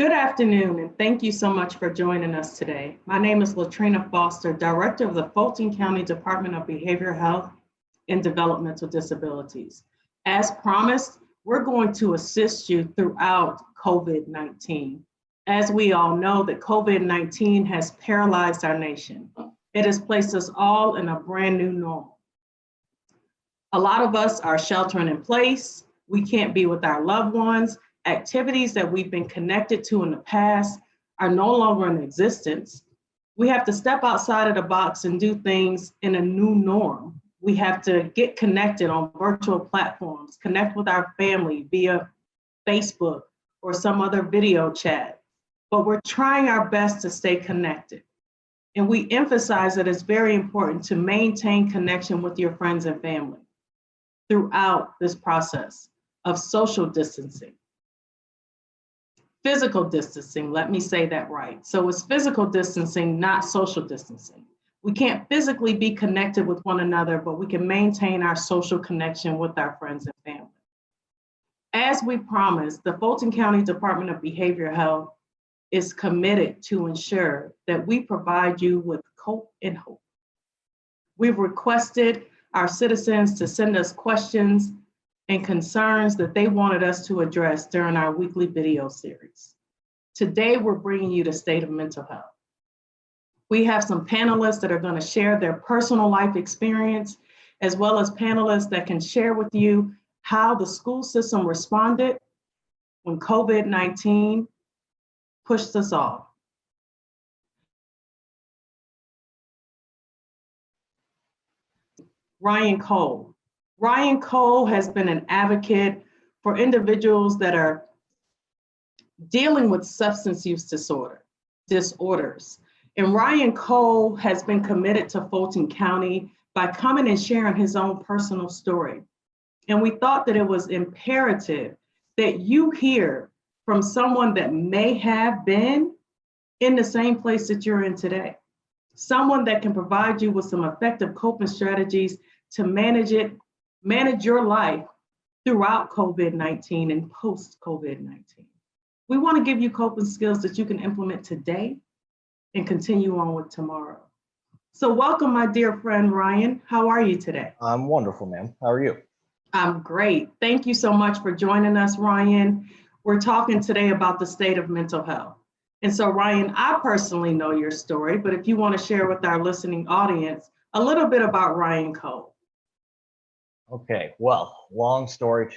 Good afternoon, and thank you so much for joining us today. My name is Latrina Foster, Director of the Fulton County Department of Behavioral Health and Developmental Disabilities. As promised, we're going to assist you throughout COVID-19. As we all know, that COVID-19 has paralyzed our nation. It has placed us all in a brand new normal. A lot of us are sheltering in place. We can't be with our loved ones. Activities that we've been connected to in the past are no longer in existence. We have to step outside of the box and do things in a new norm. We have to get connected on virtual platforms, connect with our family via Facebook or some other video chat. But we're trying our best to stay connected. And we emphasize that it's very important to maintain connection with your friends and family throughout this process of social distancing. Physical distancing, let me say that right. So it's physical distancing, not social distancing. We can't physically be connected with one another, but we can maintain our social connection with our friends and family. As we promised, the Fulton County Department of Behavioral Health is committed to ensure that we provide you with cope and hope. We've requested our citizens to send us questions and concerns that they wanted us to address during our weekly video series. Today, we're bringing you the state of mental health. We have some panelists that are going to share their personal life experience, as well as panelists that can share with you how the school system responded when COVID-19 pushed us all. Ryan Cole. Ryan Cole has been an advocate for individuals that are dealing with substance use disorders. And Ryan Cole has been committed to Fulton County by coming and sharing his own personal story. And we thought that it was imperative that you hear from someone that may have been in the same place that you're in today. Someone that can provide you with some effective coping strategies to manage your life throughout COVID-19 and post-COVID-19. We want to give you coping skills that you can implement today and continue on with tomorrow. So welcome, my dear friend, Ryan. How are you today? I'm wonderful, ma'am. How are you? I'm great. Thank you so much for joining us, Ryan. We're talking today about the state of mental health. And so, Ryan, I personally know your story, but if you want to share with our listening audience a little bit about Ryan Cole. Okay, well, long story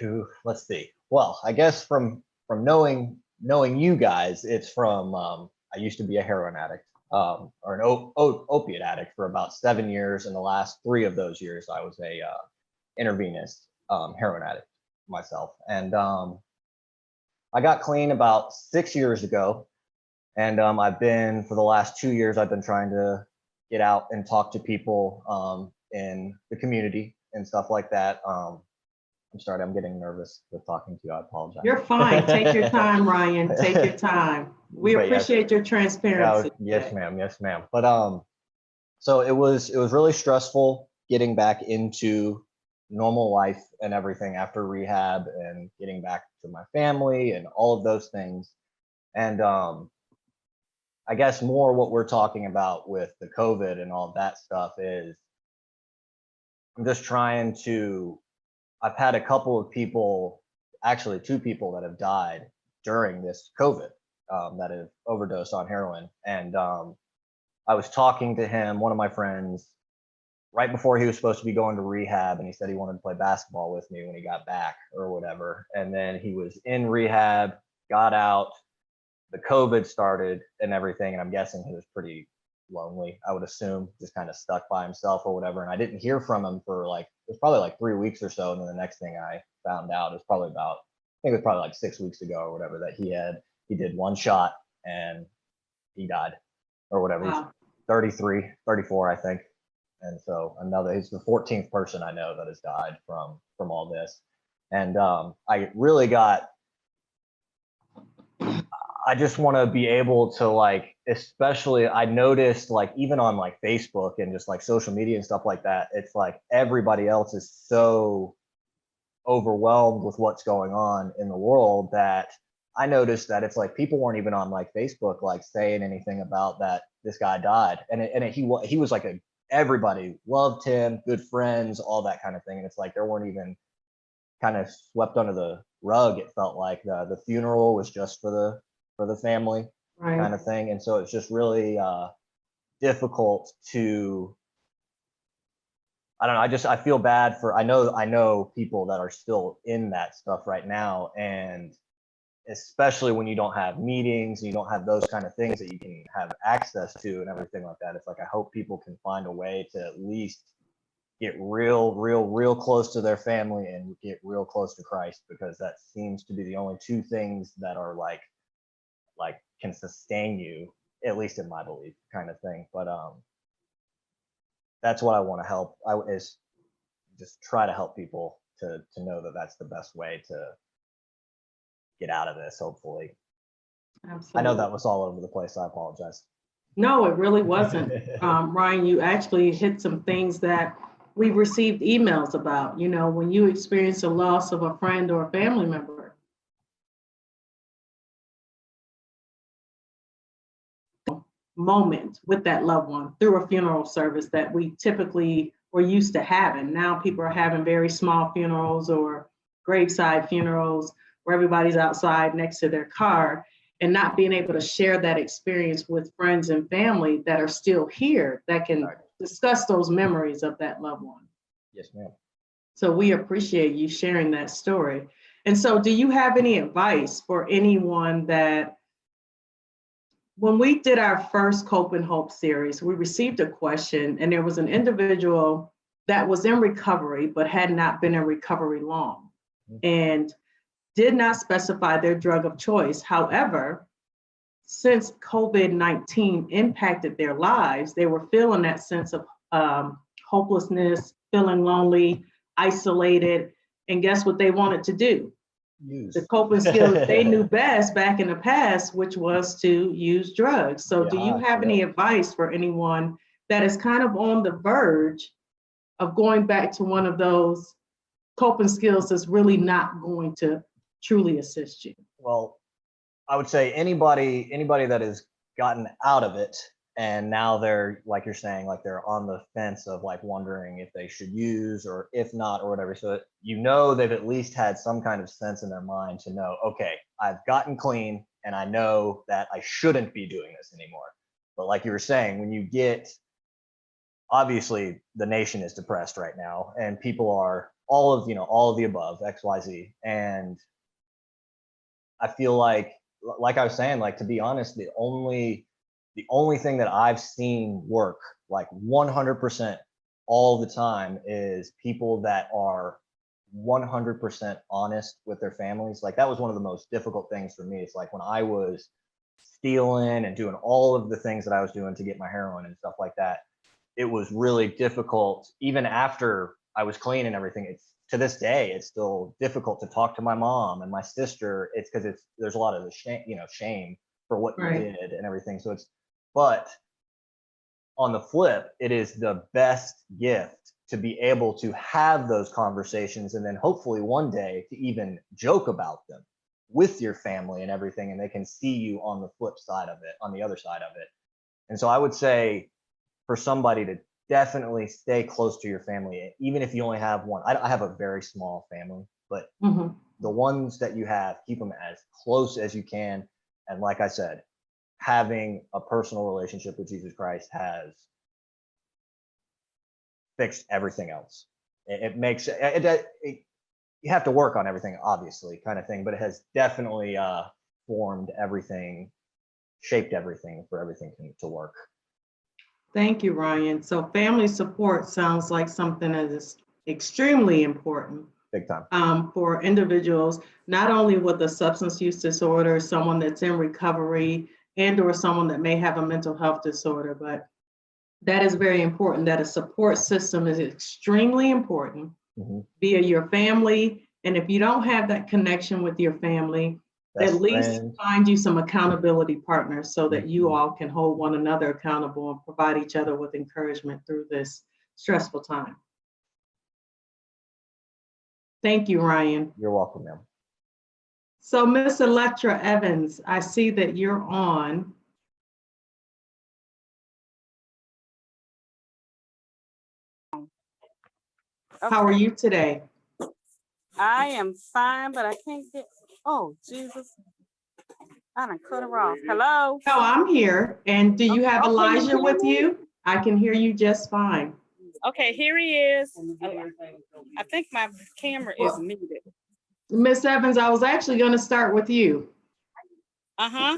let's see. Well, I guess from knowing you guys, it's from I used to be a heroin addict, or an opiate addict for about 7 years. In the last 3 of those years, I was a intravenous heroin addict myself, and I got clean about 6 years ago, and I've been for the last 2 years. I've been trying to get out and talk to people in the community and stuff like that. I'm sorry, I'm getting nervous with talking to you. I apologize. You're fine. Take your time, Ryan. Take your time. We appreciate your transparency. Yes, ma'am. Yes, ma'am. But so it was really stressful getting back into normal life and everything after rehab and getting back to my family and all of those things. And I guess more what we're talking about with the COVID and all of that stuff is I'm just trying to, I've had a couple of people, actually 2 people that have died during this COVID that have overdosed on heroin. And I was talking to him, one of my friends, right before he was supposed to be going to rehab, and he said he wanted to play basketball with me when he got back or whatever. And then he was in rehab, got out, the COVID started and everything. And I'm guessing he was pretty lonely, I would assume, just kind of stuck by himself or whatever. And I didn't hear from him for it was probably like 3 weeks or so. And then the next thing I found out is probably I think it was probably like 6 weeks ago or whatever, that he did 1 shot and he died or whatever. Wow. He's 33, 34, I think. And so he's the 14th person I know that has died from all this. And I really I just want to be able to especially I noticed even on Facebook and just social media and stuff like that, it's everybody else is so overwhelmed with what's going on in the world that I noticed that it's like people weren't even on like Facebook like saying anything about that this guy died, and he was like everybody loved him, good friends, all that kind of thing, and it's like there weren't even kind of swept under the rug. It felt like the funeral was just for the family Right. kind of thing, and so it's just really difficult to. I don't know. I feel bad for. I know people that are still in that stuff right now, and especially when you don't have meetings and you don't have those kind of things that you can have access to and everything like that. It's like I hope people can find a way to at least get real close to their family and get real close to Christ, because that seems to be the only two things that are like can sustain you, at least in my belief, kind of thing. But that's what I want to help. Is just try to help people to know that that's the best way to get out of this, hopefully. Absolutely. I know that was all over the place. I apologize. No, it really wasn't. Ryan, you actually hit some things that we've received emails about. You know, when you experience a loss of a friend or a family member, moment with that loved one through a funeral service that we typically were used to having. Now people are having very small funerals or graveside funerals where everybody's outside next to their car, and not being able to share that experience with friends and family that are still here that can discuss those memories of that loved one. Yes, ma'am. So we appreciate you sharing that story. And so do you have any advice for anyone that, when we did our first Cope and Hope series, we received a question, and there was an individual that was in recovery but had not been in recovery long and did not specify their drug of choice. However, since COVID-19 impacted their lives, they were feeling that sense of hopelessness, feeling lonely, isolated, and guess what they wanted to do? The coping skills they knew best back in the past, which was to use drugs. So do you have any advice for anyone that is kind of on the verge of going back to one of those coping skills that's really not going to truly assist you? Well, I would say anybody that has gotten out of it and now they're, like you're saying, like they're on the fence of like wondering if they should use or if not or whatever. So they've at least had some kind of sense in their mind to know, okay, I've gotten clean and I know that I shouldn't be doing this anymore. But like you were saying, when you get, obviously the nation is depressed right now and people are all of the above, XYZ. And I feel like I was saying, like, to be honest, the only thing that I've seen work like 100% all the time is people that are 100% honest with their families. Like that was one of the most difficult things for me. It's like when I was stealing and doing all of the things that I was doing to get my heroin and stuff like that, it was really difficult. Even after I was clean and everything, it's to this day, it's still difficult to talk to my mom and my sister. It's because there's a lot of the shame for what you did and everything. So but on the flip, it is the best gift to be able to have those conversations and then hopefully one day to even joke about them with your family and everything, and they can see you on the flip side of it, on the other side of it. And so I would say for somebody to definitely stay close to your family, even if you only have one. I have a very small family, but the ones that you have, keep them as close as you can. And like I said, having a personal relationship with Jesus Christ has fixed everything else. It makes you have to work on everything, obviously, kind of thing, but it has definitely formed everything, shaped everything for everything to work. Thank you, Ryan. So family support sounds like something that is extremely important. Big time. For individuals, not only with a substance use disorder, someone that's in recovery, and or someone that may have a mental health disorder, but that is very important, that a support system is extremely important via your family. And if you don't have that connection with your family, at least find you some accountability partners so that you all can hold one another accountable and provide each other with encouragement through this stressful time. Thank you, Ryan. You're welcome, ma'am. So Miss Electra Evans, I see that you're on. Okay. How are you today? I am fine, but I can't get. Oh, Jesus. I done cut her off. Hello? No, I'm here. And do you have Okay, you Elijah hear with me? you? I can hear you just fine. Okay, here he is. I think my camera is muted. Miss Evans, I was actually going to start with you. Uh-huh.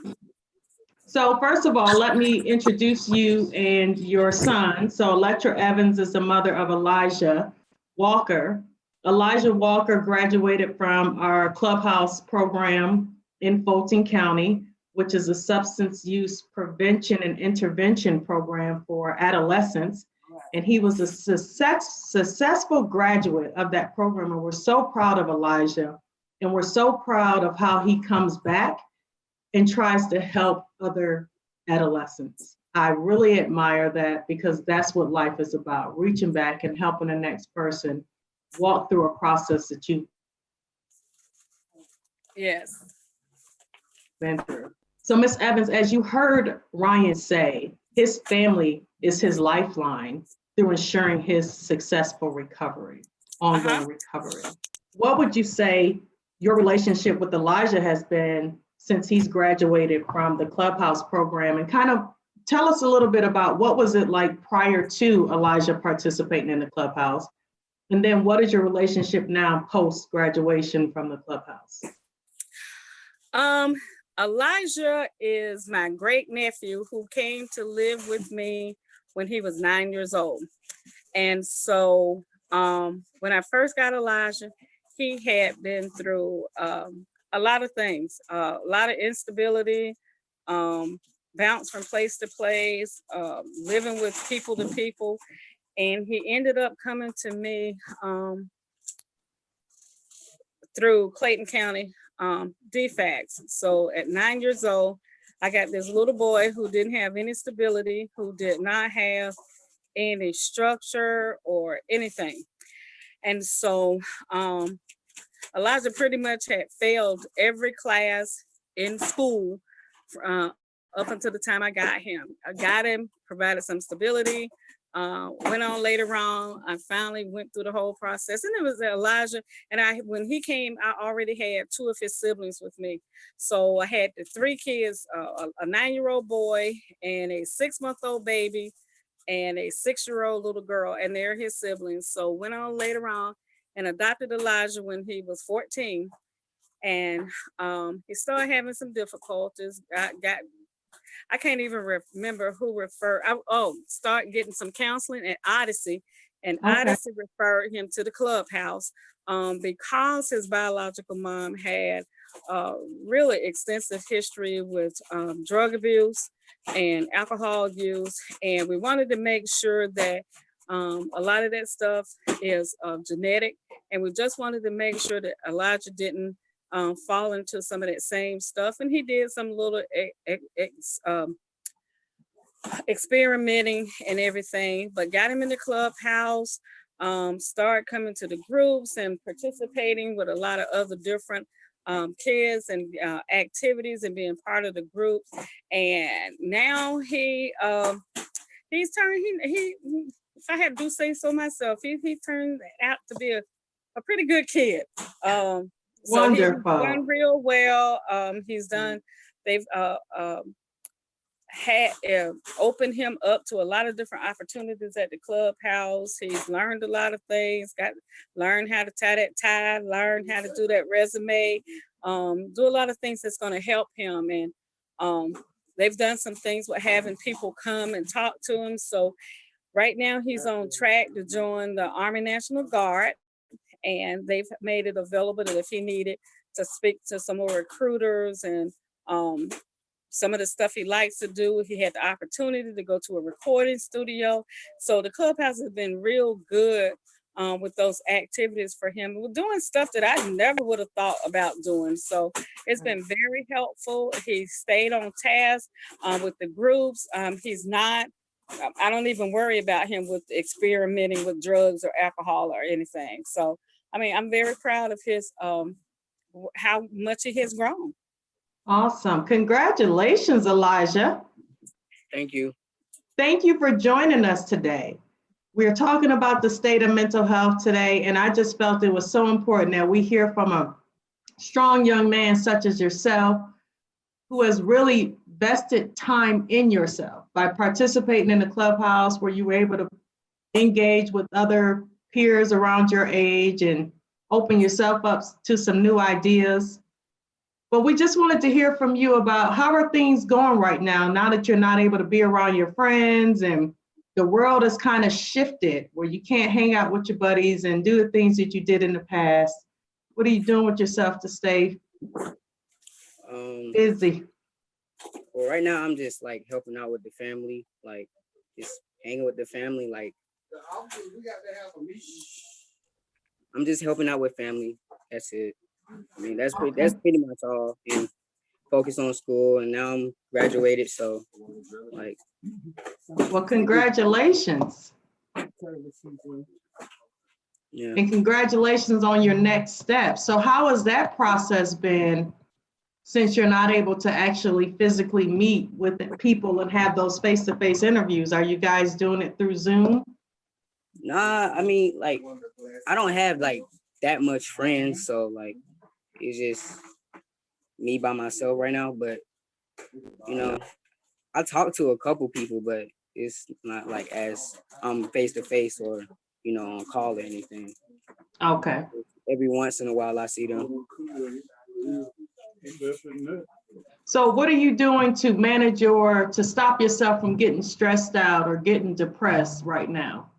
So first of all, let me introduce you and your son. So Electra Evans is the mother of Elijah Walker. Elijah Walker graduated from our Clubhouse program in Fulton County, which is a substance use prevention and intervention program for adolescents. And he was a successful graduate of that program. And we're so proud of Elijah. And we're so proud of how he comes back and tries to help other adolescents. I really admire that because that's what life is about, reaching back and helping the next person walk through a process that you've Yes. been through. So Ms. Evans, as you heard Ryan say, his family is his lifeline through ensuring his successful recovery, ongoing recovery. What would you say your relationship with Elijah has been since he's graduated from the Clubhouse program, and kind of tell us a little bit about what was it like prior to Elijah participating in the Clubhouse? And then what is your relationship now post graduation from the Clubhouse? Elijah is my great nephew who came to live with me when he was 9 years old. And so when I first got Elijah, he had been through a lot of things, a lot of instability, bounce from place to place, living with people to people. And he ended up coming to me through Clayton County DFACS. So at 9 years old, I got this little boy who didn't have any stability, who did not have any structure or anything. And so Elijah pretty much had failed every class in school up until the time I got him. I got him, provided some stability, went on later on. I finally went through the whole process, and it was Elijah. And when he came, I already had two of his siblings with me. So I had the three kids, a 9-year-old boy and a 6-month-old baby and a 6-year-old little girl, and they're his siblings. So went on later on and adopted Elijah when he was 14. And he started having some difficulties. I can't even remember who referred. Start getting some counseling at Odyssey, and Okay. Odyssey referred him to the Clubhouse because his biological mom had really extensive history with drug abuse and alcohol use, and we wanted to make sure that a lot of that stuff is genetic, and we just wanted to make sure that Elijah didn't fall into some of that same stuff. And he did some little experimenting and everything, but got him in the Clubhouse, started coming to the groups and participating with a lot of other different kids and activities and being part of the groups. And now he's turned, he if I had to say so myself, he turned out to be a pretty good kid. So Wonderful. he's done real well. He's done, they've had opened him up to a lot of different opportunities at the Clubhouse. He's learned a lot of things, learned how to tie that tie, learned how to do that resume, do a lot of things that's going to help him. And they've done some things with having people come and talk to him. So right now he's on track to join the Army National Guard. And they've made it available that if he needed to speak to some more recruiters and some of the stuff he likes to do, he had the opportunity to go to a recording studio. So the Clubhouse has been real good with those activities for him. We're doing stuff that I never would have thought about doing. So it's been very helpful. He stayed on task with the groups. I don't even worry about him with experimenting with drugs or alcohol or anything. So, I mean, I'm very proud of his how much it has grown. Awesome. Congratulations, Elijah. Thank you. Thank you for joining us today. We're talking about the state of mental health today, and I just felt it was so important that we hear from a strong young man such as yourself, who has really vested time in yourself by participating in the clubhouse where you were able to engage with other peers around your age and open yourself up to some new ideas. But we just wanted to hear from you about how are things going right now that you're not able to be around your friends and the world has kind of shifted where you can't hang out with your buddies and do the things that you did in the past. What are you doing with yourself to stay busy? Well, right now I'm just like helping out with the family, like just hanging with the family. Like I'm just helping out with family. That's it. I mean, that's pretty much all. And focus on school, and now I'm graduated. So, like, Well, congratulations. yeah. And congratulations on your next step. So how has that process been since you're not able to actually physically meet with the people and have those face-to-face interviews? Are you guys doing it through Zoom? Nah, I mean, like, I don't have like that much friends, so like, it's just me by myself right now. But you know, I talk to a couple people, but it's not like as face to face or on call or anything. Okay. Every once in a while, I see them. So what are you doing to manage to stop yourself from getting stressed out or getting depressed right now?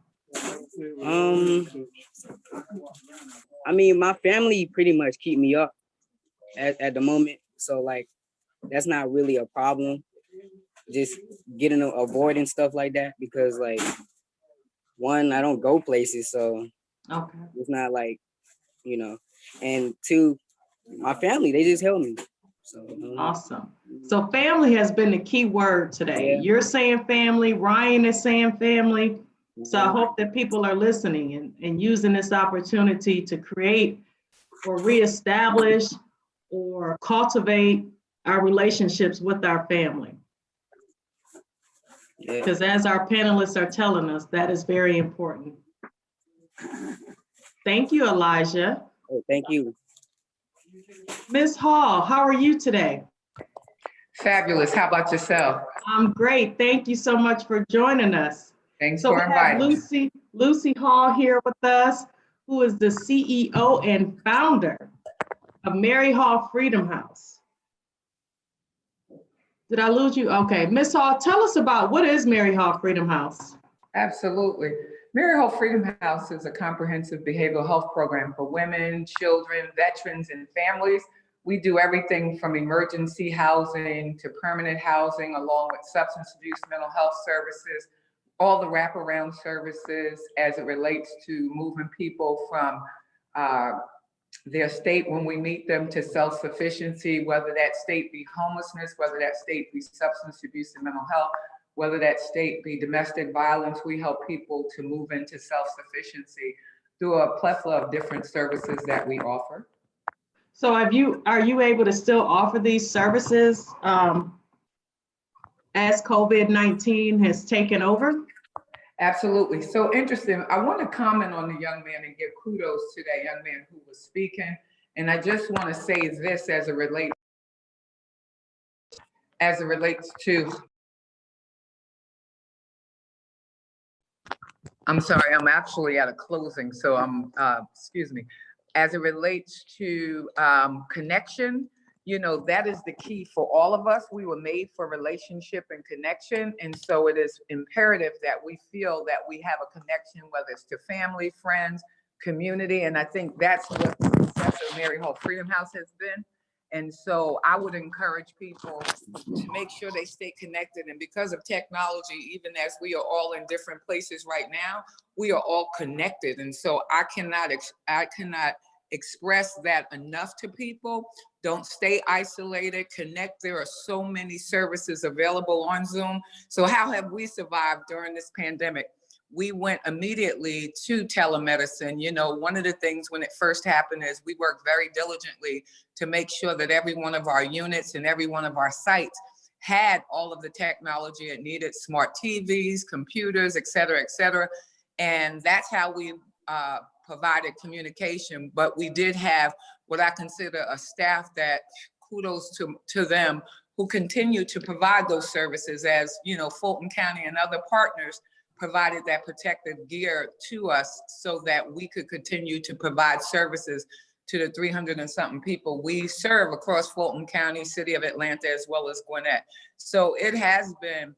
I mean, my family pretty much keep me up at the moment, so like that's not really a problem. Just avoiding stuff like that because like one, I don't go places, so okay, it's not like and two, my family, they just help me. So awesome. So family has been the key word today. Yeah. You're saying family, Ryan is saying family. So I hope that people are listening and using this opportunity to create or reestablish or cultivate our relationships with our family. Yeah. Because as our panelists are telling us, that is very important. Thank you, Elijah. Oh, thank you. Ms. Hall, how are you today? Fabulous. How about yourself? I'm great. Thank you so much for joining us. Thanks So for we have inviting me. Lucy Hall here with us, who is the CEO and founder of Mary Hall Freedom House. Did I lose you? Okay, Ms. Hall, tell us about what is Mary Hall Freedom House? Absolutely. Mary Hall Freedom House is a comprehensive behavioral health program for women, children, veterans, and families. We do everything from emergency housing to permanent housing, along with substance abuse, mental health services, all the wraparound services as it relates to moving people from their state when we meet them to self-sufficiency, whether that state be homelessness, whether that state be substance abuse and mental health, whether that state be domestic violence. We help people to move into self-sufficiency through a plethora of different services that we offer. So are you able to still offer these services as COVID-19 has taken over? Absolutely. So interesting. I want to comment on the young man and give kudos to that young man who was speaking. And I just want to say this as it relates to, I'm sorry, I'm actually at a closing. So excuse me. As it relates to connection, that is the key for all of us. We were made for relationship and connection. And so it is imperative that we feel that we have a connection, whether it's to family, friends, community. And I think that's what the success of Mary Hall Freedom House has been. And so I would encourage people to make sure they stay connected. And because of technology, even as we are all in different places right now, we are all connected. And so I cannot express that enough to people. Don't stay isolated, connect. There are so many services available on Zoom. So how have we survived during this pandemic? we went immediately to telemedicine. You know, one of the things when it first happened is we worked very diligently to make sure that every one of our units and every one of our sites had all of the technology it needed, smart TVs, computers, et cetera, et cetera. And that's how we provided communication. But we did have what I consider a staff that, kudos to them, who continue to provide those services, as you know, Fulton County and other partners provided that protective gear to us so that we could continue to provide services to the 300 and something people we serve across Fulton County, City of Atlanta, as well as Gwinnett. So it has been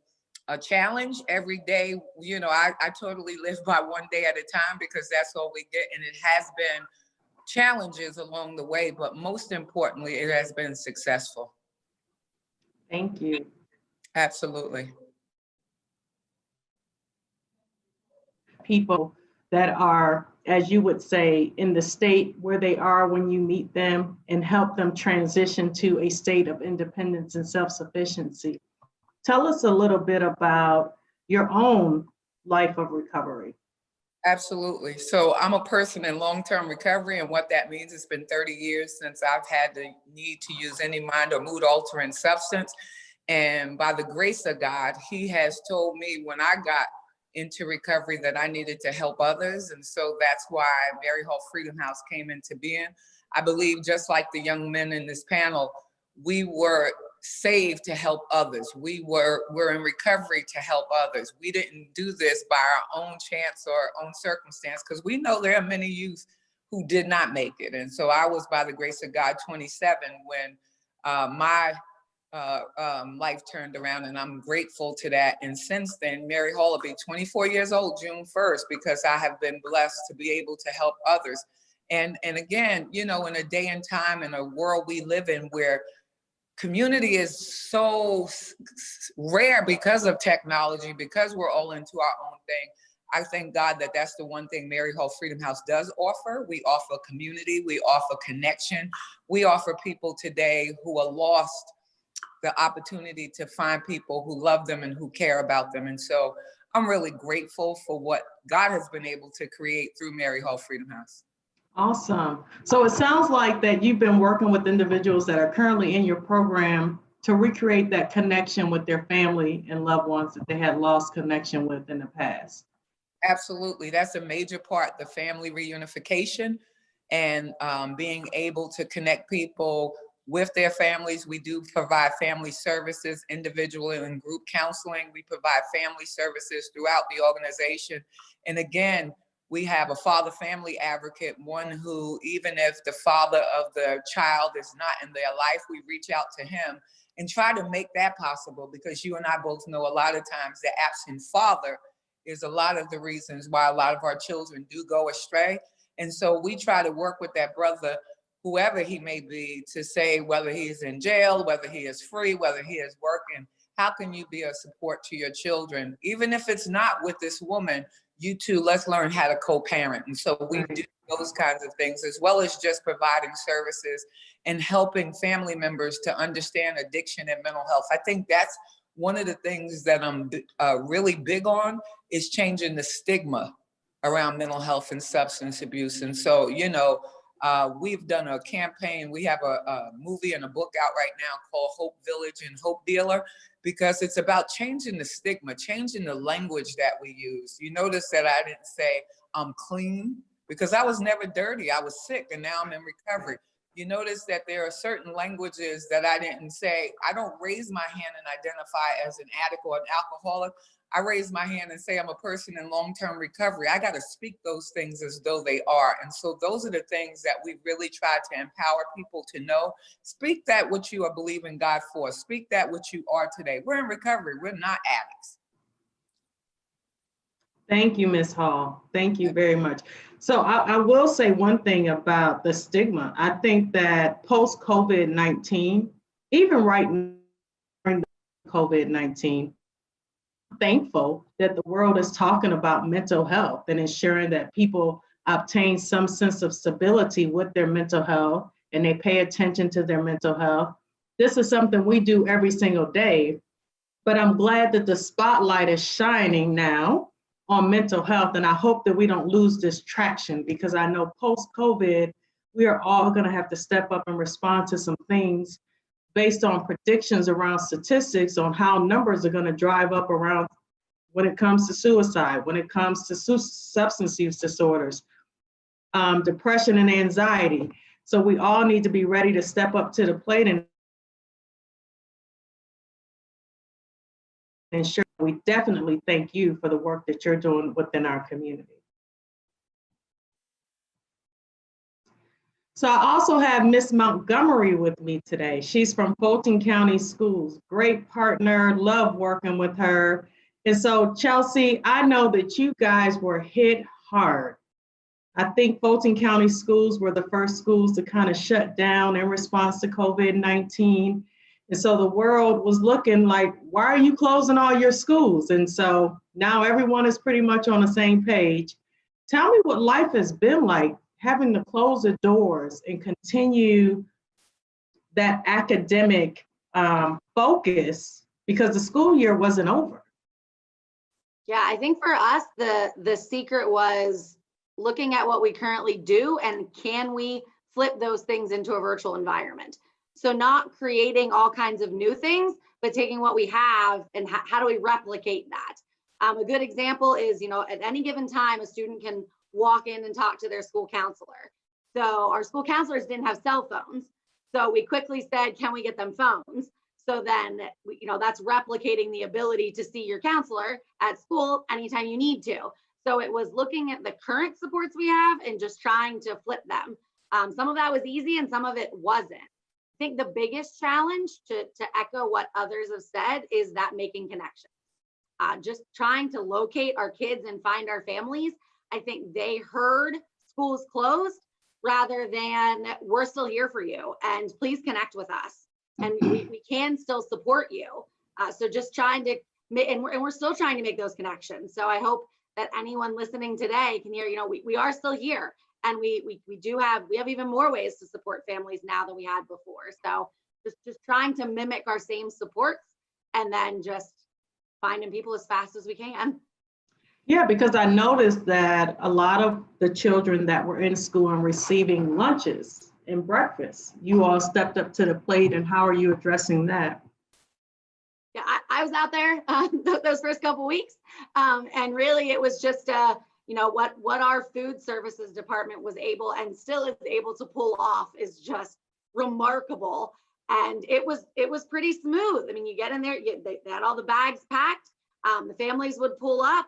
a challenge every day. You know, I totally live by one day at a time because that's all we get. And it has been challenges along the way, but most importantly, it has been successful. Thank you. Absolutely. People that are, as you would say, in the state where they are when you meet them, and help them transition to a state of independence and self-sufficiency. Tell us a little bit about your own life of recovery. Absolutely. So I'm a person in long-term recovery, and what that means, it's been 30 years since I've had the need to use any mind or mood altering substance. And by the grace of God, he has told me when I got into recovery that I needed to help others. And so that's why Mary Hall Freedom House came into being. I believe, just like the young men in this panel, we were saved to help others. We're in recovery to help others. We didn't do this by our own chance or our own circumstance, because we know there are many youth who did not make it. And so I was, by the grace of God, 27 when my life turned around, and I'm grateful to that. And since then, Mary Hall will be 24 years old June 1st, because I have been blessed to be able to help others. And again, you know, in a day and time, in a world we live in where community is so rare because of technology, because we're all into our own thing, I thank God that that's the one thing Mary Hall Freedom House does offer. We offer community, we offer connection, we offer people today who are lost the opportunity to find people who love them and who care about them. And so I'm really grateful for what God has been able to create through Mary Hall Freedom House. Awesome. So it sounds like that you've been working with individuals that are currently in your program to recreate that connection with their family and loved ones that they had lost connection with in the past. Absolutely. That's a major part, the family reunification and being able to connect people with their families. We do provide family services, individual and group counseling. We provide family services throughout the organization. And again, we have a father family advocate, one who, even if the father of the child is not in their life, we reach out to him and try to make that possible, because you and I both know a lot of times the absent father is a lot of the reasons why a lot of our children do go astray. And so we try to work with that brother, whoever he may be, to say whether he's in jail, whether he is free, whether he is working, how can you be a support to your children? Even if it's not with this woman, you two, let's learn how to co-parent. And so we do those kinds of things, as well as just providing services and helping family members to understand addiction and mental health. I think that's one of the things that I'm really big on, is changing the stigma around mental health and substance abuse. And so, you know, we've done a campaign. We have a movie and a book out right now called Hope Village and Hope Dealer, because it's about changing the stigma, changing the language that we use. You notice that I didn't say I'm clean, because I was never dirty. I was sick, and now I'm in recovery. You notice that there are certain languages that I didn't say. I don't raise my hand and identify as an addict or an alcoholic. I raise my hand and say I'm a person in long-term recovery. I got to speak those things as though they are. And so those are the things that we really try to empower people to know. Speak that what you are believing God for. Speak that what you are today. We're in recovery. We're not addicts. Thank you, Ms. Hall. Thank you very much. So I will say one thing about the stigma. I think that post-COVID-19, even right now during COVID-19, I'm thankful that the world is talking about mental health and ensuring that people obtain some sense of stability with their mental health, and they pay attention to their mental health. This is something we do every single day, but I'm glad that the spotlight is shining now on mental health. And I hope that we don't lose this traction, because I know post-COVID, we are all going to have to step up and respond to some things based on predictions around statistics on how numbers are going to drive up around when it comes to suicide, when it comes to substance use disorders, depression and anxiety. So we all need to be ready to step up to the plate and ensure. We definitely thank you for the work that you're doing within our community. So I also have Miss Montgomery with me today. She's from Fulton County Schools. Great partner, love working with her. And so Chelsea, I know that you guys were hit hard. I think Fulton County Schools were the first schools to kind of shut down in response to COVID-19. And so the world was looking like, why are you closing all your schools? And so now everyone is pretty much on the same page. Tell me what life has been like having to close the doors and continue that academic focus, because the school year wasn't over. Yeah, I think for us, the secret was looking at what we currently do and can we flip those things into a virtual environment. So not creating all kinds of new things, but taking what we have and how do we replicate that? A good example is, at any given time, a student can walk in and talk to their school counselor. So our school counselors didn't have cell phones. So we quickly said, can we get them phones? So then, that's replicating the ability to see your counselor at school anytime you need to. So it was looking at the current supports we have and just trying to flip them. Some of that was easy and some of it wasn't. I think the biggest challenge, to echo what others have said, is that making connections. Just trying to locate our kids and find our families. I think they heard schools closed rather than we're still here for you and please connect with us. And we can still support you. So just trying to, and we're still trying to make those connections. So I hope that anyone listening today can hear, we are still here. And we have even more ways to support families now than we had before. So just trying to mimic our same supports and then just finding people as fast as we can. Yeah, because I noticed that a lot of the children that were in school and receiving lunches and breakfast, you all stepped up to the plate, and how are you addressing that? Yeah, I was out there those first couple weeks, and really it was just what our food services department was able and still is able to pull off is just remarkable. And it was pretty smooth. I mean, you get in there, they had all the bags packed. The families would pull up.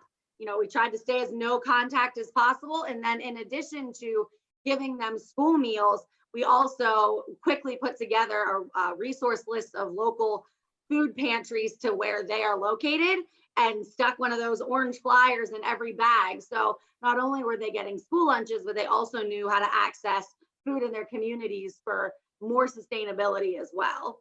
We tried to stay as no contact as possible. And then in addition to giving them school meals, we also quickly put together a resource list of local food pantries to where they are located and stuck one of those orange flyers in every bag. So not only were they getting school lunches, but they also knew how to access food in their communities for more sustainability as well.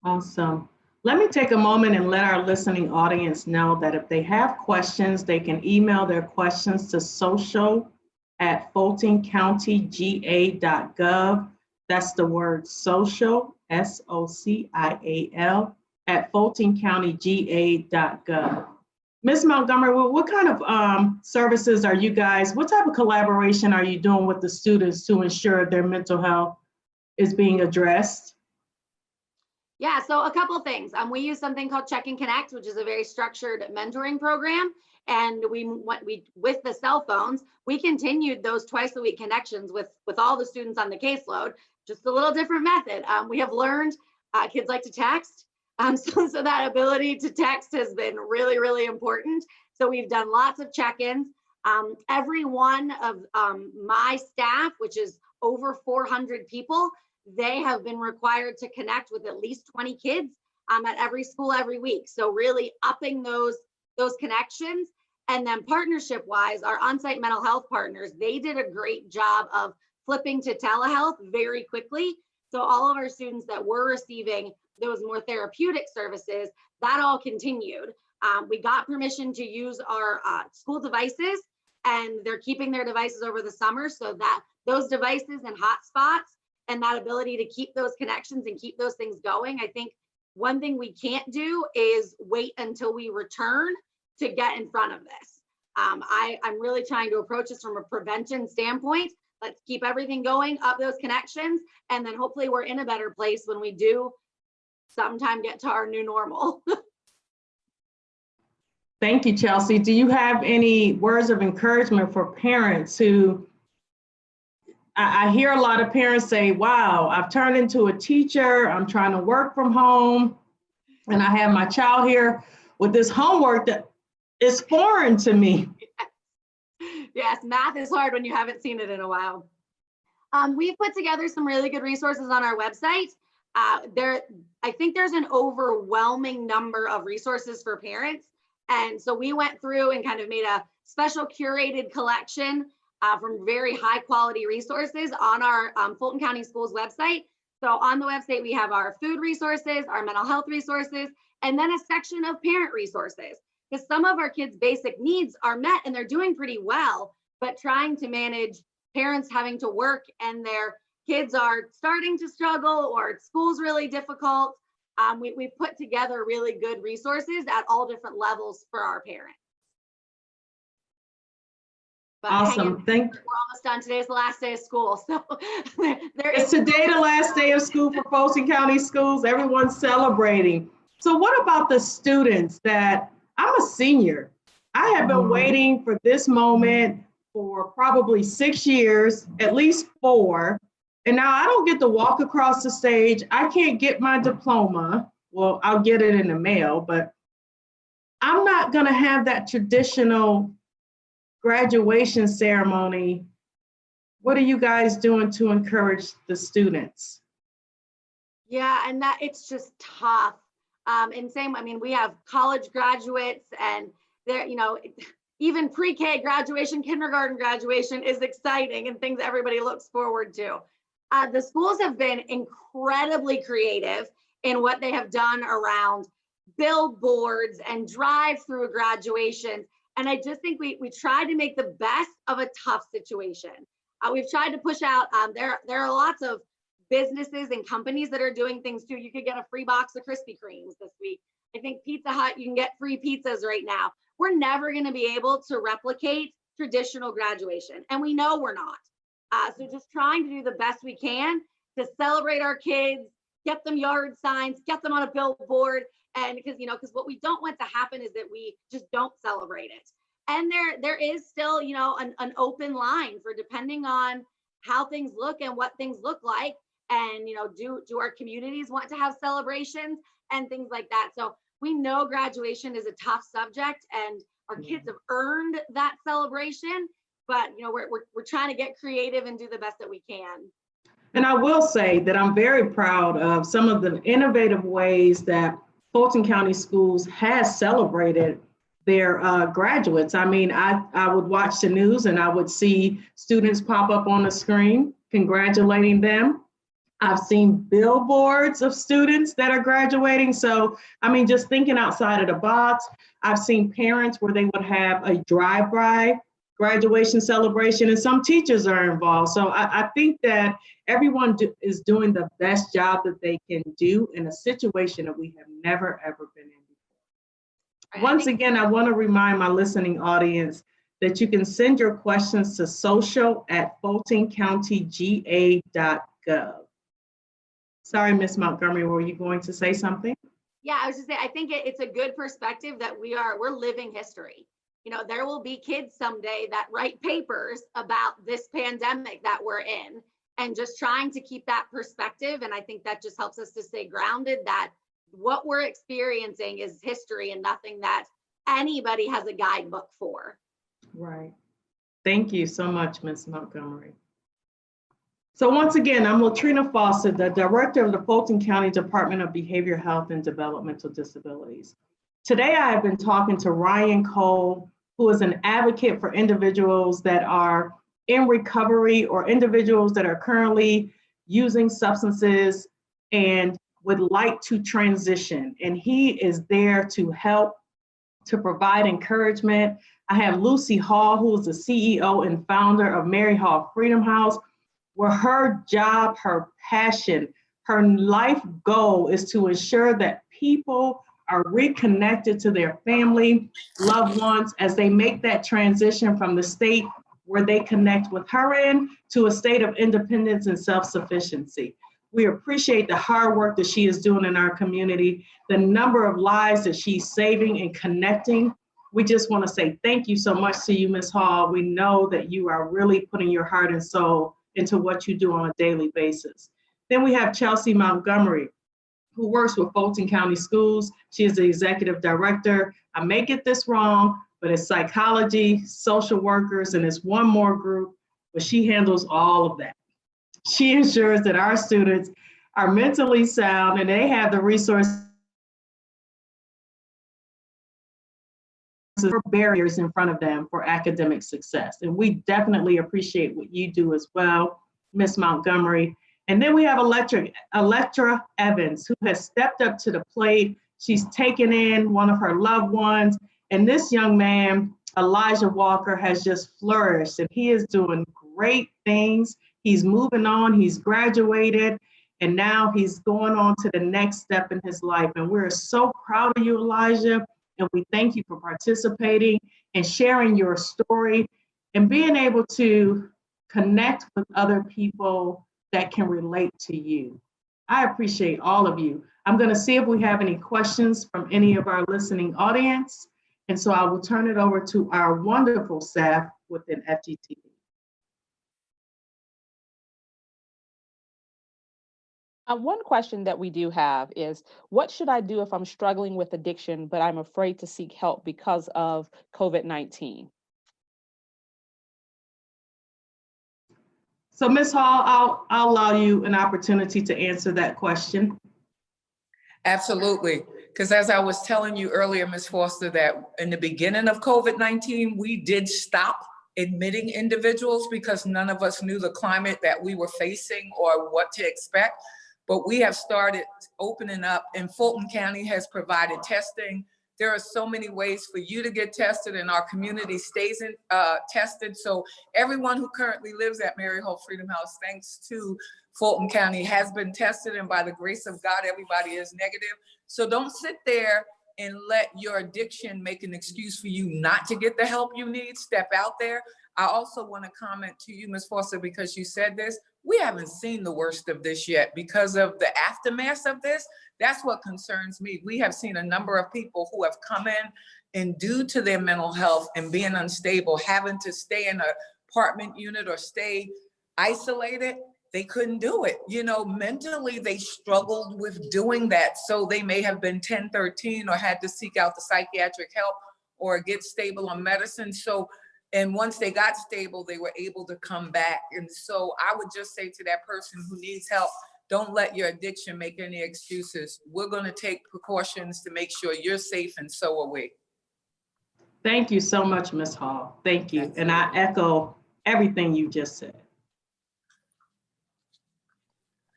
Awesome. Let me take a moment and let our listening audience know that if they have questions, they can email their questions to social@fultoncountyga.gov. That's the word social, SOCIAL, at fultoncountyga.gov. Ms. Montgomery, what kind of services are you guys, what type of collaboration are you doing with the students to ensure their mental health is being addressed? Yeah, so a couple of things. We use something called Check and Connect, which is a very structured mentoring program. And we with the cell phones, we continued those twice a week connections with all the students on the caseload, just a little different method. We have learned kids like to text. So that ability to text has been really, really important. So we've done lots of check-ins. Every one of my staff, which is over 400 people, they have been required to connect with at least 20 kids at every school every week. So really upping those connections. And then partnership wise, our on-site mental health partners, they did a great job of flipping to telehealth very quickly. So all of our students that were receiving those more therapeutic services, that all continued. We got permission to use our school devices, and they're keeping their devices over the summer, so that those devices and hotspots and that ability to keep those connections and keep those things going. I think one thing we can't do is wait until we return to get in front of this. I'm really trying to approach this from a prevention standpoint. Let's keep everything going, up those connections, and then hopefully we're in a better place when we do sometime get to our new normal. Thank you, Chelsea. Do you have any words of encouragement for parents who, I hear a lot of parents say, wow, I've turned into a teacher, I'm trying to work from home, and I have my child here with this homework that is foreign to me. Yes, math is hard when you haven't seen it in a while. We've put together some really good resources on our website. I think there's an overwhelming number of resources for parents. And so we went through and kind of made a special curated collection from very high quality resources on our Fulton County Schools website. So on the website, we have our food resources, our mental health resources, and then a section of parent resources. Because some of our kids' basic needs are met and they're doing pretty well, but trying to manage parents having to work and their kids are starting to struggle or school's really difficult. We've put together really good resources at all different levels for our parents. But Awesome, thank you. We're almost done. Today's the last day of school. So Is today the last day of school for Fulton County Schools? Everyone's celebrating. So what about the students that, I'm a senior. I have been waiting for this moment for probably 6 years, at least 4. And now I don't get to walk across the stage. I can't get my diploma. Well, I'll get it in the mail, but I'm not gonna have that traditional graduation ceremony. What are you guys doing to encourage the students? Yeah, and that it's just tough. And same, I mean, we have college graduates and they're, even pre-K graduation, kindergarten graduation is exciting and things everybody looks forward to. The schools have been incredibly creative in what they have done around billboards and drive-through graduations. And I just think we tried to make the best of a tough situation. We've tried to push out, there are lots of businesses and companies that are doing things too. You could get a free box of Krispy Kremes this week. I think Pizza Hut, you can get free pizzas right now. We're never going to be able to replicate traditional graduation, and we know we're not. So just trying to do the best we can to celebrate our kids, get them yard signs, get them on a billboard, and because what we don't want to happen is that we just don't celebrate it. And there is still, an open line for depending on how things look and what things look like. And, do our communities want to have celebrations and things like that? So we know graduation is a tough subject and our kids have earned that celebration, but, we're trying to get creative and do the best that we can. And I will say that I'm very proud of some of the innovative ways that Fulton County Schools has celebrated their graduates. I mean, I would watch the news and I would see students pop up on the screen congratulating them. I've seen billboards of students that are graduating. So, I mean, just thinking outside of the box, I've seen parents where they would have a drive-by graduation celebration and some teachers are involved. So I think that everyone is doing the best job that they can do in a situation that we have never, ever been in before. Once again, I want to remind my listening audience that you can send your questions to social@fultoncountyga.gov. Sorry, Ms. Montgomery, were you going to say something? Yeah, I was just saying, I think it's a good perspective that we're living history. There will be kids someday that write papers about this pandemic that we're in and just trying to keep that perspective. And I think that just helps us to stay grounded that what we're experiencing is history and nothing that anybody has a guidebook for. Right. Thank you so much, Ms. Montgomery. So once again, I'm Latrina Foster, the Director of the Fulton County Department of Behavioral Health and Developmental Disabilities. Today, I have been talking to Ryan Cole, who is an advocate for individuals that are in recovery or individuals that are currently using substances and would like to transition. And he is there to help, to provide encouragement. I have Lucy Hall, who is the CEO and founder of Mary Hall Freedom House, where her job, her passion, her life goal is to ensure that people are reconnected to their family, loved ones, as they make that transition from the state where they connect with her in to a state of independence and self-sufficiency. We appreciate the hard work that she is doing in our community, the number of lives that she's saving and connecting. We just want to say thank you so much to you, Ms. Hall. We know that you are really putting your heart and soul into what you do on a daily basis. Then we have Chelsea Montgomery, who works with Fulton County Schools. She is the executive director. I may get this wrong, but it's psychology, social workers, and it's one more group, but she handles all of that. She ensures that our students are mentally sound and they have the resources or barriers in front of them for academic success. And we definitely appreciate what you do as well, Ms. Montgomery. And then we have Electra Evans, who has stepped up to the plate. She's taken in one of her loved ones. And this young man, Elijah Walker, has just flourished and he is doing great things. He's moving on, he's graduated, and now he's going on to the next step in his life. And we're so proud of you, Elijah. And we thank you for participating and sharing your story and being able to connect with other people that can relate to you. I appreciate all of you. I'm going to see if we have any questions from any of our listening audience. And so I will turn it over to our wonderful staff within FGTV. One question that we do have is, what should I do if I'm struggling with addiction, but I'm afraid to seek help because of COVID-19? So Ms. Hall, I'll allow you an opportunity to answer that question. Absolutely. Because as I was telling you earlier, Ms. Foster, that in the beginning of COVID-19, we did stop admitting individuals because none of us knew the climate that we were facing or what to expect. But we have started opening up, and Fulton County has provided testing. There are so many ways for you to get tested, and our community stays tested. So everyone who currently lives at Mary Hope Freedom House, thanks to Fulton County, has been tested, and by the grace of God, everybody is negative. So don't sit there and let your addiction make an excuse for you not to get the help you need. Step out there. I also want to comment to you, Ms. Foster, because you said this, we haven't seen the worst of this yet because of the aftermath of this. That's what concerns me. We have seen a number of people who have come in and due to their mental health and being unstable, having to stay in an apartment unit or stay isolated, they couldn't do it. You know, mentally they struggled with doing that. So they may have been 1013 or had to seek out the psychiatric help or get stable on medicine. So, and once they got stable, they were able to come back. And so I would just say to that person who needs help, don't let your addiction make any excuses. We're going to take precautions to make sure you're safe, and so are we. Thank you so much, Ms. Hall. Thank you. And I echo everything you just said.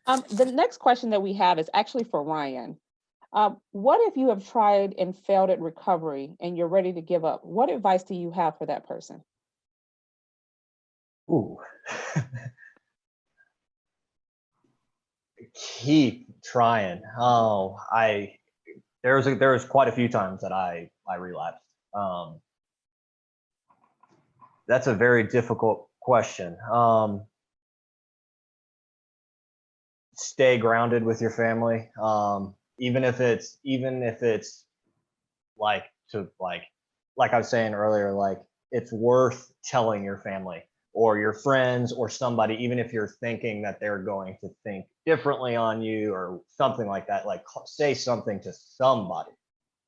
The next question that we have is actually for Ryan. What if you have tried and failed at recovery and you're ready to give up? What advice do you have for that person? Ooh. Keep trying. Oh, there was quite a few times that I relapsed. That's a very difficult question. Stay grounded with your family. Even if it's like I was saying earlier, like it's worth telling your family or your friends or somebody, even if you're thinking that they're going to think differently on you or something like that, like say something to somebody.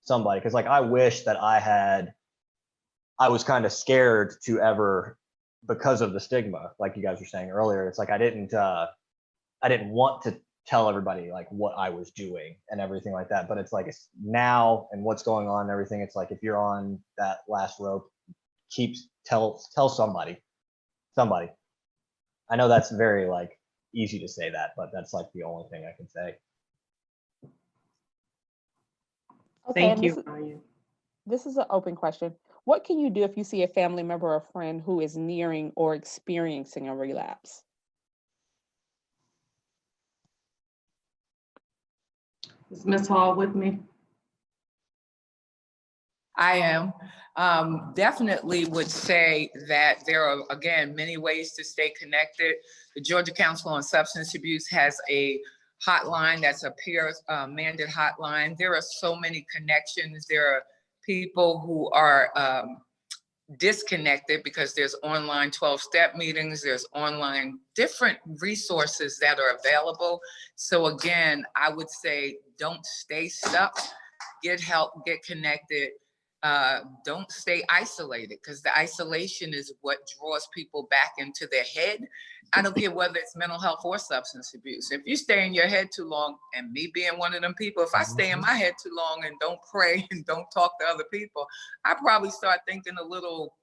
Because like I wish that I was kind of scared to ever, because of the stigma, like you guys were saying earlier, it's like I didn't want to tell everybody like what I was doing and everything like that. But it's like it's now and what's going on and everything. It's like if you're on that last rope, tell somebody. I know that's very like easy to say that, but that's like the only thing I can say. Okay, Thank you, Ryan. This is an open question. What can you do if you see a family member or friend who is nearing or experiencing a relapse? Is Ms. Hall with me? I am. Definitely would say that there are, again, many ways to stay connected. The Georgia Council on Substance Abuse has a hotline that's a peer mandated hotline. There are so many connections. There are people who are disconnected because there's online 12-step meetings, there's online different resources that are available. So again, I would say don't stay stuck, get help, get connected. Don't stay isolated, because the isolation is what draws people back into their head. I don't care whether it's mental health or substance abuse. If you stay in your head too long, and me being one of them people, if I stay in my head too long and don't pray and don't talk to other people, I probably start thinking a little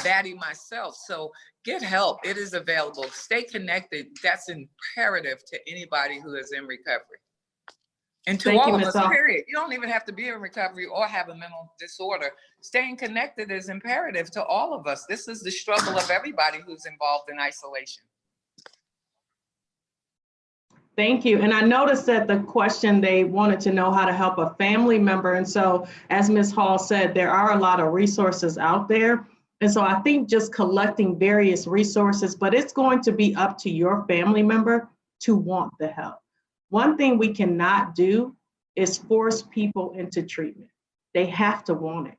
batty myself. So get help. It is available. Stay connected. That's imperative to anybody who is in recovery. And to all of us, period. You don't even have to be in recovery or have a mental disorder. Staying connected is imperative to all of us. This is the struggle of everybody who's involved in isolation. Thank you. And I noticed that the question, they wanted to know how to help a family member. And so, as Ms. Hall said, there are a lot of resources out there. And so I think just collecting various resources, but it's going to be up to your family member to want the help. One thing we cannot do is force people into treatment. They have to want it.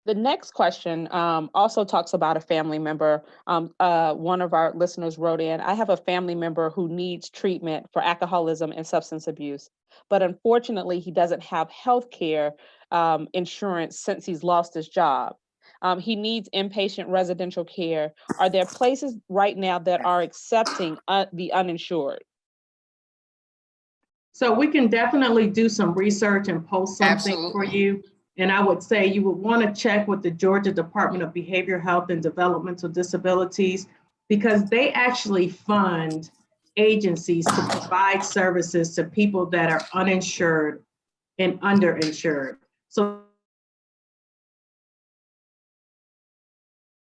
The next question also talks about a family member. One of our listeners wrote in, I have a family member who needs treatment for alcoholism and substance abuse, but unfortunately he doesn't have health care insurance since he's lost his job. He needs inpatient residential care. Are there places right now that are accepting the uninsured? So we can definitely do some research and post something for you. And I would say you would want to check with the Georgia Department of Behavioral Health and Developmental Disabilities, because they actually fund agencies to provide services to people that are uninsured and underinsured. So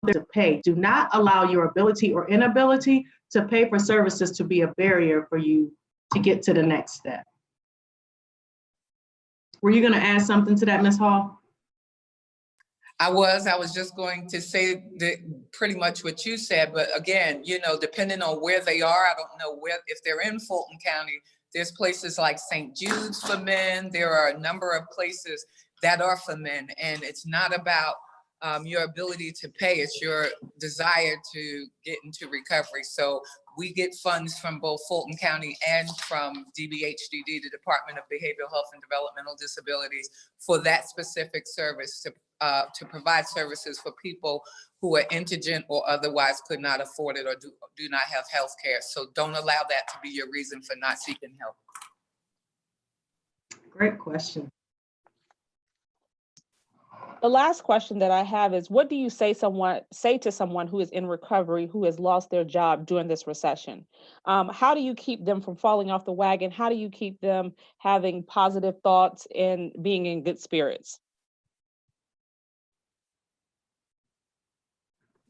to pay, do not allow your ability or inability to pay for services to be a barrier for you to get to the next step. Were you going to add something to that, Ms. Hall? I was just going to say pretty much what you said, but again, you know, depending on where they are, I don't know where, if they're in Fulton County, there's places like St. Jude's for men. There are a number of places that are for men, and it's not about your ability to pay, it's your desire to get into recovery. So we get funds from both Fulton County and from DBHDD, the Department of Behavioral Health and Developmental Disabilities, for that specific service to provide services for people who are indigent or otherwise could not afford it or do not have health care. So don't allow that to be your reason for not seeking help. Great question. The last question that I have is, what do you say to someone who is in recovery, who has lost their job during this recession? How do you keep them from falling off the wagon? How do you keep them having positive thoughts and being in good spirits?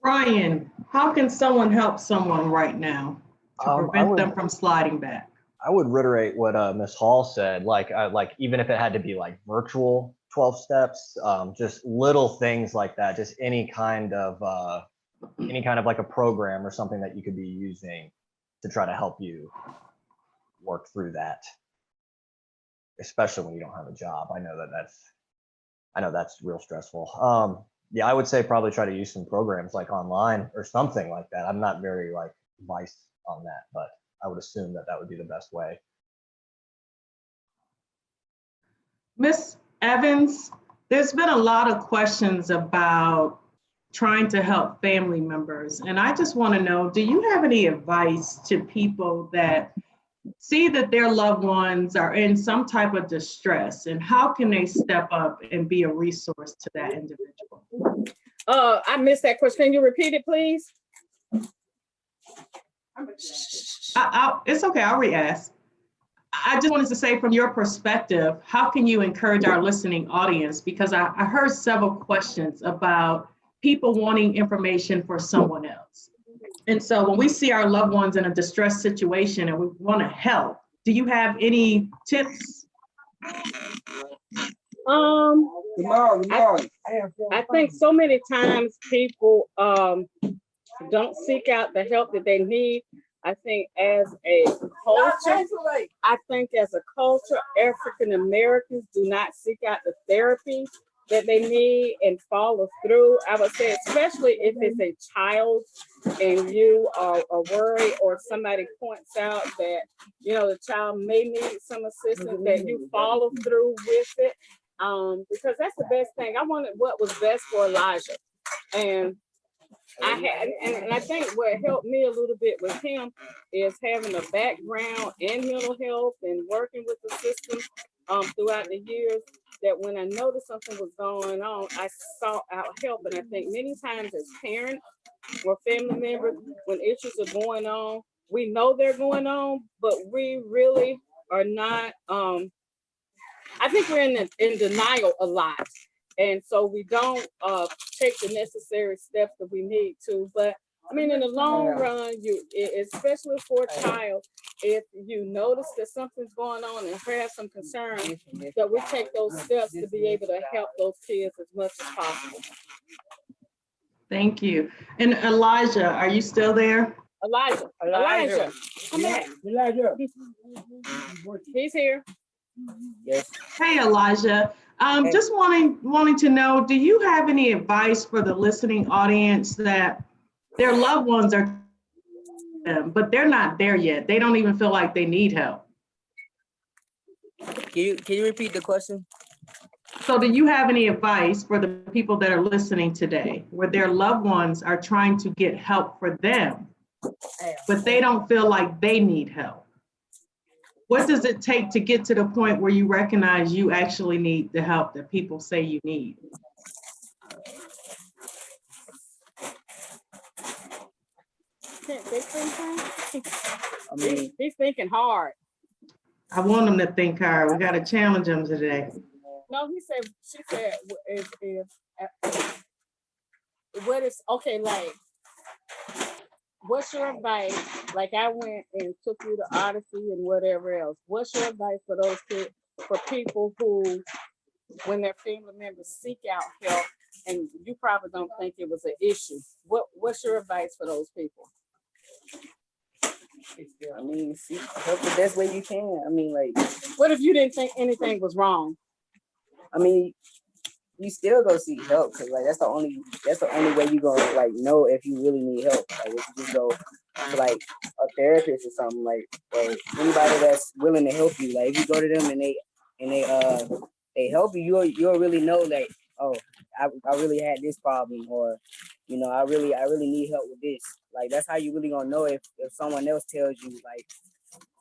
Ryan, how can someone help someone right now to prevent them from sliding back? I would reiterate what Ms. Hall said, like even if it had to be like virtual 12 steps, just little things like that, just any kind of like a program or something that you could be using to try to help you work through that, especially when you don't have a job. I know that's real stressful. Yeah, I would say probably try to use some programs like online or something like that. I'm not very like advice on that, but I would assume that would be the best way. Ms. Evans, there's been a lot of questions about trying to help family members. And I just want to know, do you have any advice to people that see that their loved ones are in some type of distress, and how can they step up and be a resource to that individual? I missed that question. Can you repeat it, please? It's okay, I'll re-ask. I just wanted to say, from your perspective, how can you encourage our listening audience? Because I heard several questions about people wanting information for someone else. And so when we see our loved ones in a distressed situation and we want to help, Do you have any tips? I think so many times people don't seek out the help that they need. I think as a culture, African Americans do not seek out the therapy that they need and follow through. I would say, especially if it's a child and you are worried, or somebody points out that, you know, the child may need some assistance, that you follow through with it. Because that's the best thing. I wanted what was best for Elijah. And I think what helped me a little bit with him is having a background in mental health and working with the system throughout the years, that when I noticed something was going on, I sought out help. And I think many times as parents or family members, when issues are going on, we know they're going on, but we really are not, I think we're in denial a lot. And so we don't take the necessary steps that we need to. But I mean, in the long run, especially for a child, if you notice that something's going on and have some concern, that we take those steps to be able to help those kids as much as possible. Thank you. And Elijah, are you still there? Elijah, come back. He's here. Yes. Hey, Elijah. Just wanting to know, do you have any advice for the listening audience that their loved ones are, but they're not there yet? They don't even feel like they need help. Can you repeat the question? So do you have any advice for the people that are listening today, where their loved ones are trying to get help for them, but they don't feel like they need help? What does it take to get to the point where you recognize you actually need the help that people say you need? I mean, He's thinking hard. I want them to think hard. We got to challenge them today. No, she said, what is, okay, like, what's your advice? Like, I went and took you to Odyssey and whatever else. What's your advice for those kids, for people who, when their family members seek out help, and you probably don't think it was an issue? What's your advice for those people? I mean, seek help the best way you can. I mean, like, What if you didn't think anything was wrong? I mean, you still go seek help, because like that's the only way you gonna like know if you really need help. Like, if you just go to like a therapist or something, like, or anybody that's willing to help you. Like, if you go to them and they help you, you'll really know, like, oh, I really had this problem, or, you know, I really need help with this. Like, that's how you really gonna know if someone else tells you, like,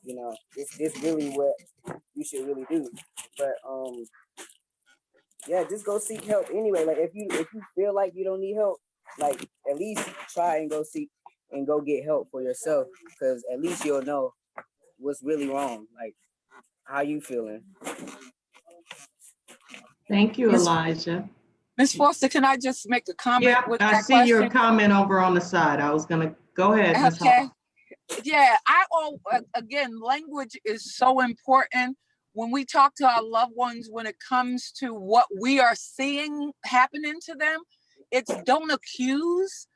you know, this really what you should really do. But yeah, just go seek help anyway. Like, if you feel like you don't need help, like, at least try and go seek and go get help for yourself, because at least you'll know what's really wrong, like how you feeling. Thank you, Elijah. Ms. Foster, can I just make a comment Yeah, with I that see question? your comment over on the side. I was gonna go ahead, Ms. Okay. Hall. Yeah, again, language is so important when we talk to our loved ones, when it comes to what we are seeing happening to them. It's don't accuse,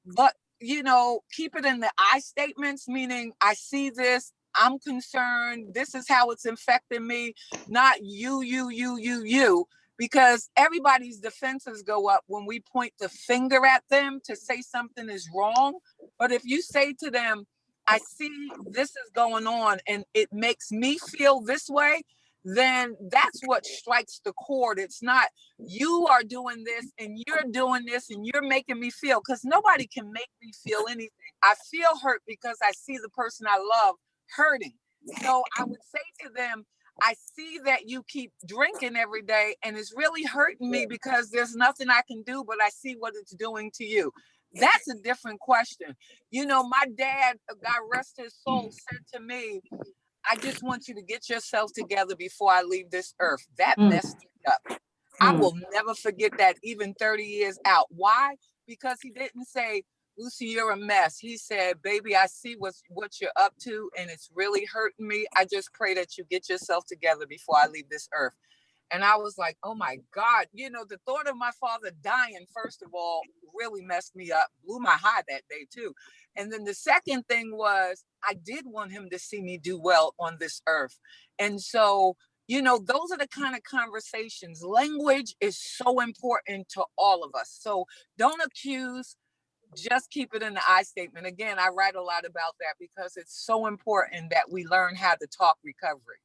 but, you know, keep it in the I statements, meaning I see this, I'm concerned, this is how it's infecting me, not you, because everybody's defenses go up when we point the finger at them to say something is wrong. But if you say to them, I see this is going on and it makes me feel this way, then that's what strikes the chord. It's not you are doing this and you're doing this and you're making me feel, because nobody can make me feel anything. I feel hurt because I see the person I love hurting. So I would say to them, I see that you keep drinking every day and it's really hurting me because there's nothing I can do, but I see what it's doing to you. That's a different question. You know, my dad, God rest his soul, said to me, I just want you to get yourself together before I leave this earth. That messed me up. I will never forget that, even 30 years out. Why? Because he didn't say, Lucy, you're a mess. He said, baby, I see what you're up to, and it's really hurting me. I just pray that you get yourself together before I leave this earth. And I was like, oh my God, you know, the thought of my father dying, first of all, really messed me up, blew my high that day too. And then the second thing was, I did want him to see me do well on this earth. And so, you know, those are the kind of conversations. Language is so important to all of us. So don't accuse, just keep it in the I statement. Again, I write a lot about that because it's so important that we learn how to talk recovery.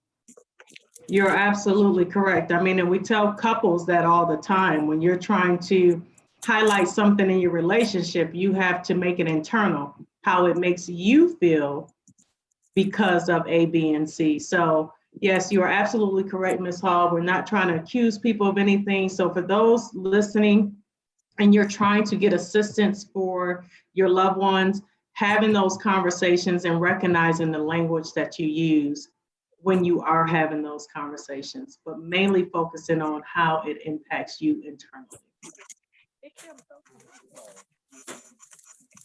You're absolutely correct. I mean, and we tell couples that all the time. When you're trying to highlight something in your relationship, you have to make it internal, how it makes you feel because of A, B, and C. So yes, you are absolutely correct, Ms. Hall. We're not trying to accuse people of anything. So for those listening and you're trying to get assistance for your loved ones, having those conversations and recognizing the language that you use when you are having those conversations, but mainly focusing on how it impacts you internally.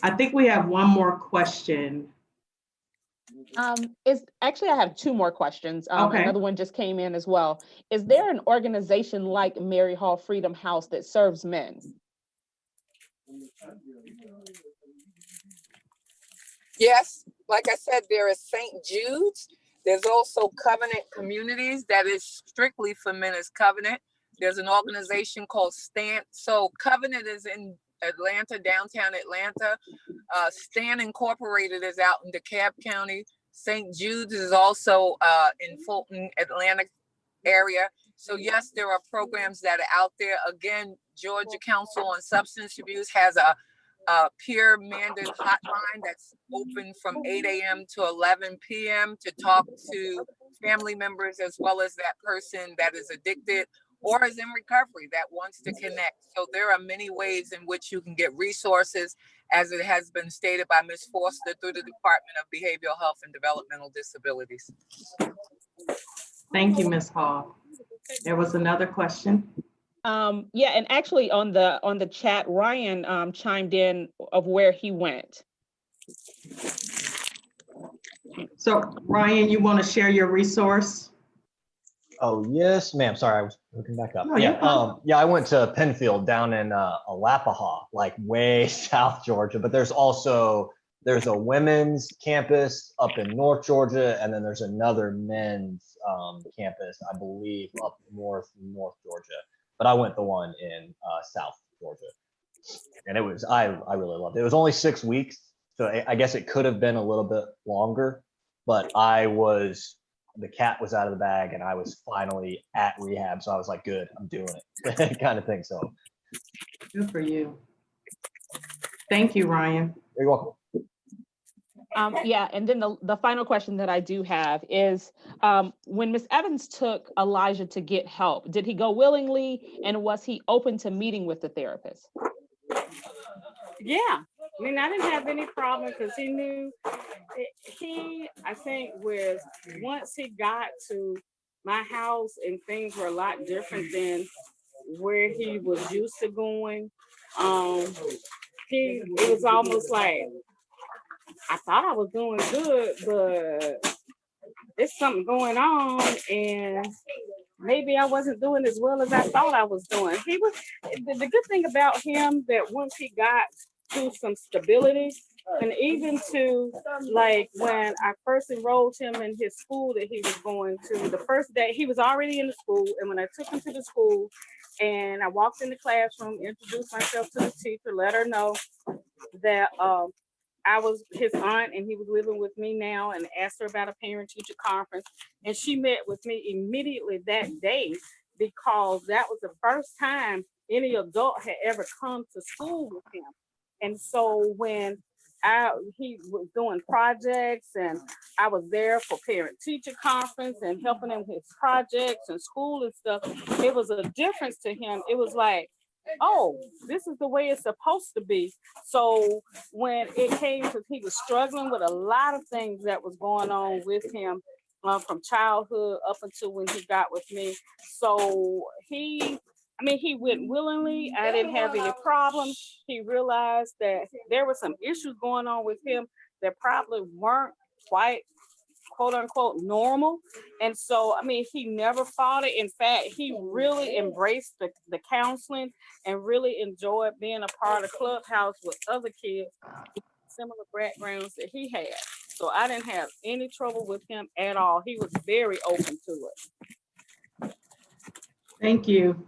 I think we have one more question. Is actually I have two more questions. Okay. Another one just came in as well. Is there an organization like Mary Hall Freedom House that serves men? Yes, like I said, there is St. Jude's. There's also Covenant Communities that is strictly for men as Covenant. There's an organization called Stand. So Covenant is in Atlanta, downtown Atlanta. Stan Incorporated is out in DeKalb County. St. Jude's is also in Fulton, Atlantic area. So yes, there are programs that are out there. Again, Georgia Council on Substance Abuse has a peer mandated hotline that's open from 8 a.m. to 11 p.m. to talk to family members as well as that person that is addicted or is in recovery that wants to connect. So there are many ways in which you can get resources, as it has been stated by Ms. Foster, through the Department of Behavioral Health and Developmental Disabilities. Thank you, Ms. Hall. There was another question. Yeah, and actually on the chat, Ryan chimed in of where he went. So Ryan, you want to share your resource? Oh, yes, ma'am. Sorry, I was looking back up. No, you're fine. Yeah, I went to Penfield down in Alapaha, like way South Georgia, but there's a women's campus up in North Georgia, and then there's another men's campus, I believe, up North Georgia. But I went the one in South Georgia, and it was I really loved it. It was only 6 weeks, so I guess it could have been a little bit longer, but the cat was out of the bag, and I was finally at rehab, so I was like, good, I'm doing it, kind of thing. So Good for you. Thank you, Ryan. you're welcome. Yeah, and then the final question that I do have is, when Ms. Evans took Elijah to get help, did he go willingly, and was he open to meeting with the therapist? Yeah, I mean, I didn't have any problem because he knew I think with once he got to my house and things were a lot different than where he was used to going. It was almost like I thought I was doing good, but there's something going on, and maybe I wasn't doing as well as I thought I was doing. The good thing about him that once he got to some stability, and even to like when I first enrolled him in his school that he was going to, the first day he was already in the school, and when I took him to the school and I walked in the classroom, introduced myself to the teacher, let her know that I was his aunt and he was living with me now, and asked her about a parent-teacher conference. And she met with me immediately that day because that was the first time any adult had ever come to school with him. And so when he was doing projects and I was there for parent-teacher conference and helping him with his projects and school and stuff, it was a difference to him. It was like, oh, this is the way it's supposed to be. So when it came to, he was struggling with a lot of things that was going on with him from childhood up until when he got with me. So he I mean, he went willingly. I didn't have any problems. He realized that there were some issues going on with him that probably weren't quite, quote unquote, normal. And so, I mean, he never fought it. In fact, he really embraced the counseling and really enjoyed being a part of Clubhouse with other kids with similar backgrounds that he had. So I didn't have any trouble with him at all. He was very open to it. Thank you.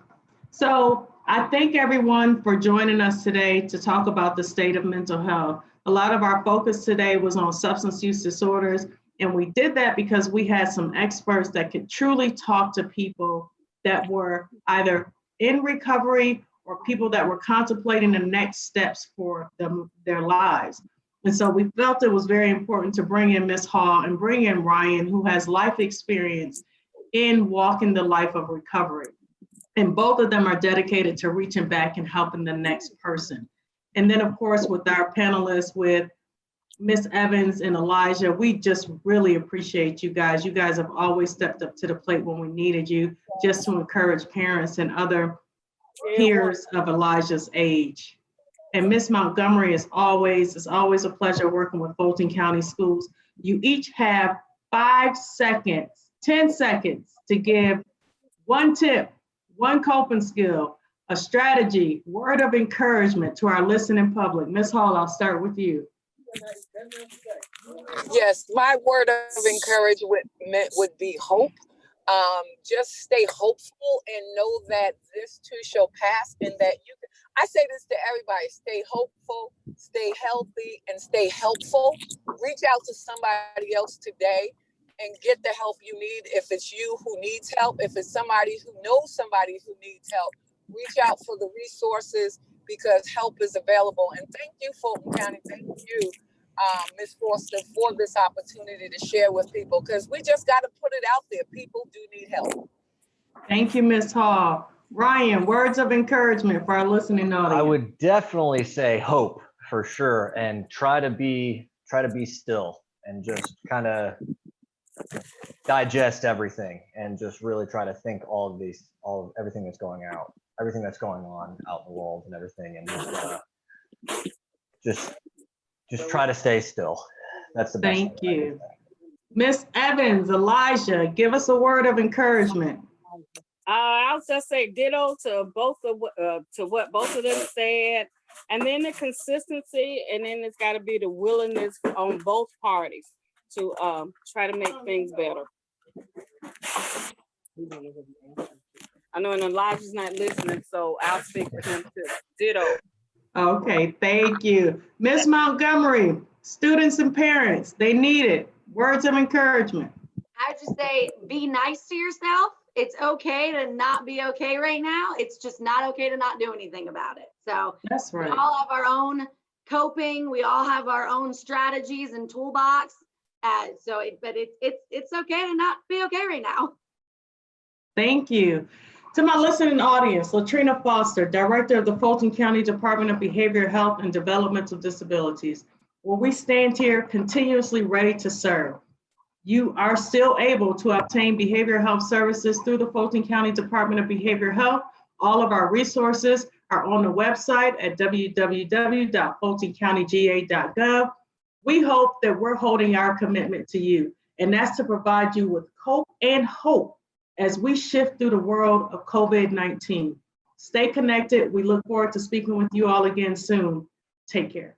So I thank everyone for joining us today to talk about the state of mental health. A lot of our focus today was on substance use disorders, and we did that because we had some experts that could truly talk to people that were either in recovery or people that were contemplating the next steps for their lives. And so we felt it was very important to bring in Ms. Hall and bring in Ryan, who has life experience in walking the life of recovery. And both of them are dedicated to reaching back and helping the next person. And then, of course, with our panelists, with Ms. Evans and Elijah, we just really appreciate you guys. You guys have always stepped up to the plate when we needed you, just to encourage parents and other peers of Elijah's age. And Ms. Montgomery, it's always a pleasure working with Fulton County Schools. You each have 5 seconds, 10 seconds to give one tip, one coping skill, a strategy, word of encouragement to our listening public. Ms. Hall, I'll start with you. Yes, my word of encouragement would be hope. Just stay hopeful and know that this too shall pass, and that you can, I say this to everybody, stay hopeful, stay healthy, and stay helpful. Reach out to somebody else today and get the help you need. If it's you who needs help, if it's somebody who knows somebody who needs help, reach out for the resources, because help is available. And thank you, Fulton County. Thank you, Ms. Foster, for this opportunity to share with people, because we just got to put it out there. People do need help. Thank you, Ms. Hall. Ryan, words of encouragement for our listening audience. I would definitely say hope for sure, and try to be still and just kind of digest everything and just really try to think everything that's going on out in the world and everything, and just try to stay still. That's the best. Thank you. Miss Evans, Elijah, give us a word of encouragement. I'll just say ditto to what both of them said, and then the consistency, and then it's got to be the willingness on both parties to try to make things better. I know, and Elijah's not listening, so I'll speak for him too. Ditto. Okay, thank you. Ms. Montgomery, students and parents, they need it. Words of encouragement. I would just say, be nice to yourself. It's okay to not be okay right now. It's just not okay to not do anything about it. So That's right. We all have our own coping. We all have our own strategies and toolbox. But it's okay to not be okay right now. Thank you. To my listening audience, Latrina Foster, Director of the Fulton County Department of Behavioral Health and Developmental Disabilities, where we stand here continuously ready to serve. You are still able to obtain behavioral health services through the Fulton County Department of Behavioral Health. All of our resources are on the website at www.fultoncountyga.gov. We hope that we're holding our commitment to you, and that's to provide you with cope and hope as we shift through the world of COVID-19. Stay connected. We look forward to speaking with you all again soon. Take care.